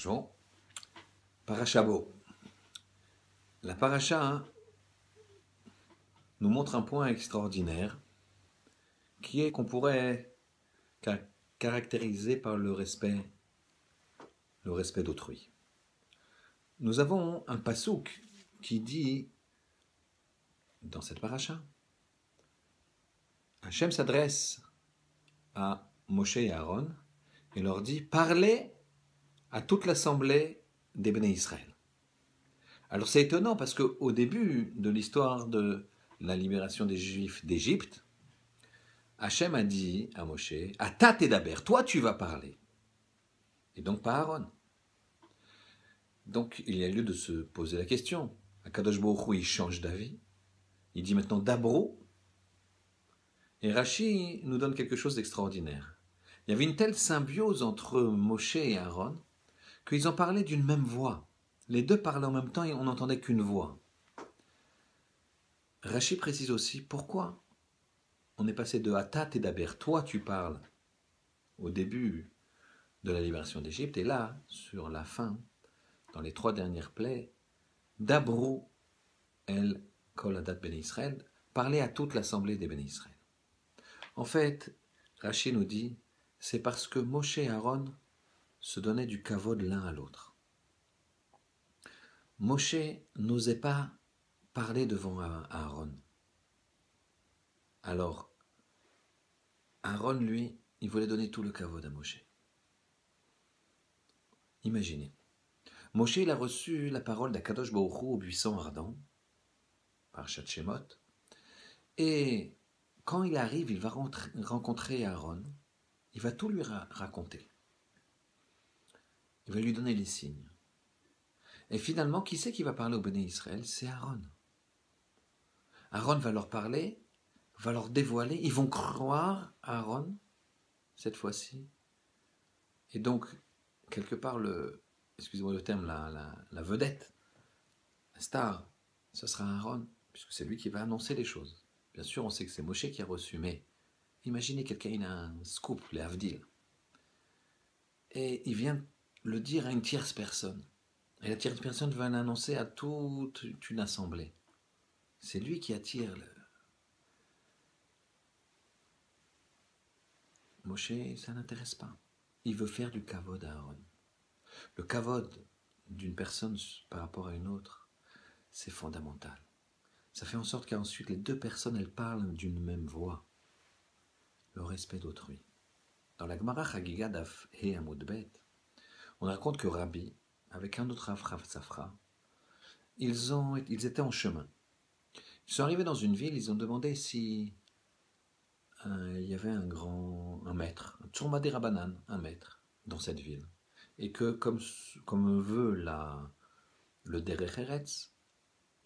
Bonjour. Paracha Bo. La paracha nous montre un point extraordinaire qui est qu'on pourrait caractériser par le respect d'autrui. Nous avons un pasouk qui dit dans cette paracha, Hachem s'adresse à Moshe et Aaron et leur dit parlez à toute l'assemblée des Béné Israël. Alors c'est étonnant parce qu'au début de l'histoire de la libération des Juifs d'Égypte, Hachem a dit à Moshe, Ata Tedaber, toi tu vas parler. Et donc pas Aaron. Donc il y a lieu de se poser la question. Akadosh Baruch Hu, il change d'avis. Il dit maintenant Dabro. Et Rashi nous donne quelque chose d'extraordinaire. Il y avait une telle symbiose entre Moshe et Aaron qu'ils ont parlé d'une même voix. Les deux parlaient en même temps et on n'entendait qu'une voix. Rashi précise aussi pourquoi on est passé de Ata Tedaber, toi tu parles, au début de la libération d'Égypte, et là, sur la fin, dans les 3 dernières plaies, Dabru el Kol Adat Ben Israël, parler à toute l'assemblée des Ben Israël. En fait, Rashi nous dit, c'est parce que Moshe et Aaron se donnaient du kavod l'un à l'autre. Moshe n'osait pas parler devant Aaron. Alors, Aaron, lui, il voulait donner tout le kavod à Moshe. Imaginez. Moshe, il a reçu la parole d'Akadosh Baruch Hu au buisson ardent, par Shemot, et quand il arrive, il va rencontrer Aaron, il va tout lui raconter. Il va lui donner les signes. Et finalement, qui c'est qui va parler au Béné Israël? C'est Aaron. Aaron va leur parler, va leur dévoiler, ils vont croire à Aaron, cette fois-ci. Et donc, quelque part, excusez-moi le terme, la vedette, la star, ce sera Aaron, puisque c'est lui qui va annoncer les choses. Bien sûr, on sait que c'est Moshe qui a reçu, mais imaginez quelqu'un, il a un scoop, les Havdil, et il vient le dire à une tierce personne. Et la tierce personne va l'annoncer à toute une assemblée. C'est lui qui attire Moshe, ça n'intéresse pas. Il veut faire du kavod à Aaron. Le kavod d'une personne par rapport à une autre, c'est fondamental. Ça fait en sorte qu'ensuite les deux personnes, elles parlent d'une même voix. Le respect d'autrui. Dans la Gemara Chagiga Daf He Amud Bet, on raconte que Rabbi, avec un autre Rav Safra, ils étaient en chemin. Ils sont arrivés dans une ville, ils ont demandé si il y avait un maître, un Tsurmadi Rabanan, un maître, dans cette ville. Et que, comme veut le Derech Eretz,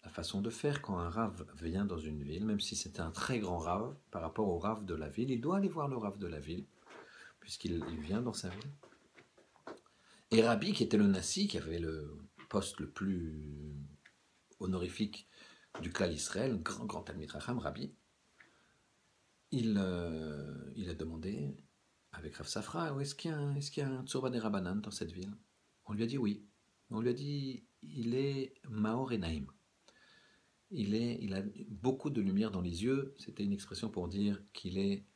la façon de faire, quand un Rav vient dans une ville, même si c'est un très grand Rav, par rapport au Rav de la ville, il doit aller voir le Rav de la ville, puisqu'il vient dans sa ville. Et Rabbi, qui était le Nassi, qui avait le poste le plus honorifique du Klal Israël, grand Talmid Racham, Rabbi, il a demandé avec Rav Safra, est-ce qu'il y a un Tsurba des Rabbanan dans cette ville? On lui a dit oui. On lui a dit, il est Maor et Naïm. Il a beaucoup de lumière dans les yeux. C'était une expression pour dire qu'il est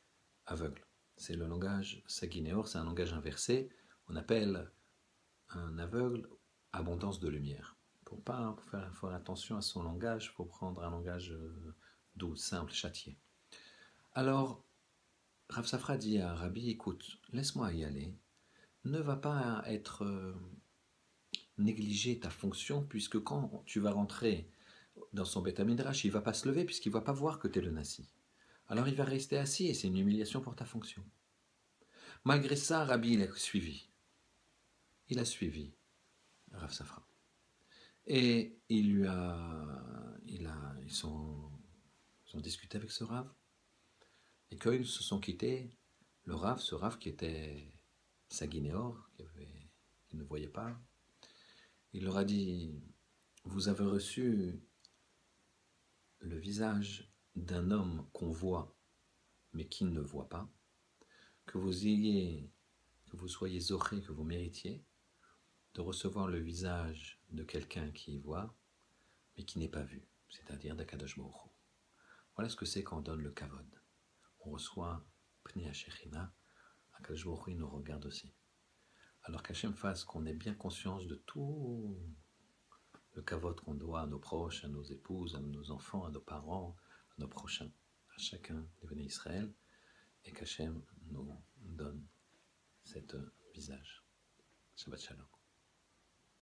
aveugle. C'est le langage Saginéor, c'est un langage inversé. On appelle un aveugle abondance de lumière. Pour faire attention à son langage, il faut prendre un langage doux, simple, châtié. Alors, Rav Safra dit à Rabbi, écoute, laisse-moi y aller. Ne va pas négliger ta fonction, puisque quand tu vas rentrer dans son Beth Midrash, il ne va pas se lever, puisqu'il ne va pas voir que tu es le Nassi. Alors il va rester assis, et c'est une humiliation pour ta fonction. Malgré ça, Rabbi, il a suivi. Il a suivi Rav Safra. Et ils ont discuté avec ce Rav. Et quand ils se sont quittés, ce Rav qui était Saginéor, qui ne voyait pas, il leur a dit, vous avez reçu le visage d'un homme qu'on voit, mais qui ne voit pas, que vous soyez zoré, que vous méritiez de recevoir le visage de quelqu'un qui y voit, mais qui n'est pas vu, c'est-à-dire d'Akadosh Baruch Hu. Voilà ce que c'est quand on donne le kavod. On reçoit Pnei HaShechina, Akadosh Baruch Hu nous regarde aussi. Alors qu'Hachem fasse qu'on ait bien conscience de tout le kavod qu'on doit à nos proches, à nos épouses, à nos enfants, à nos parents, à nos prochains, à chacun des Béné Israël, et qu'Hachem nous donne cet visage. Shabbat Shalom.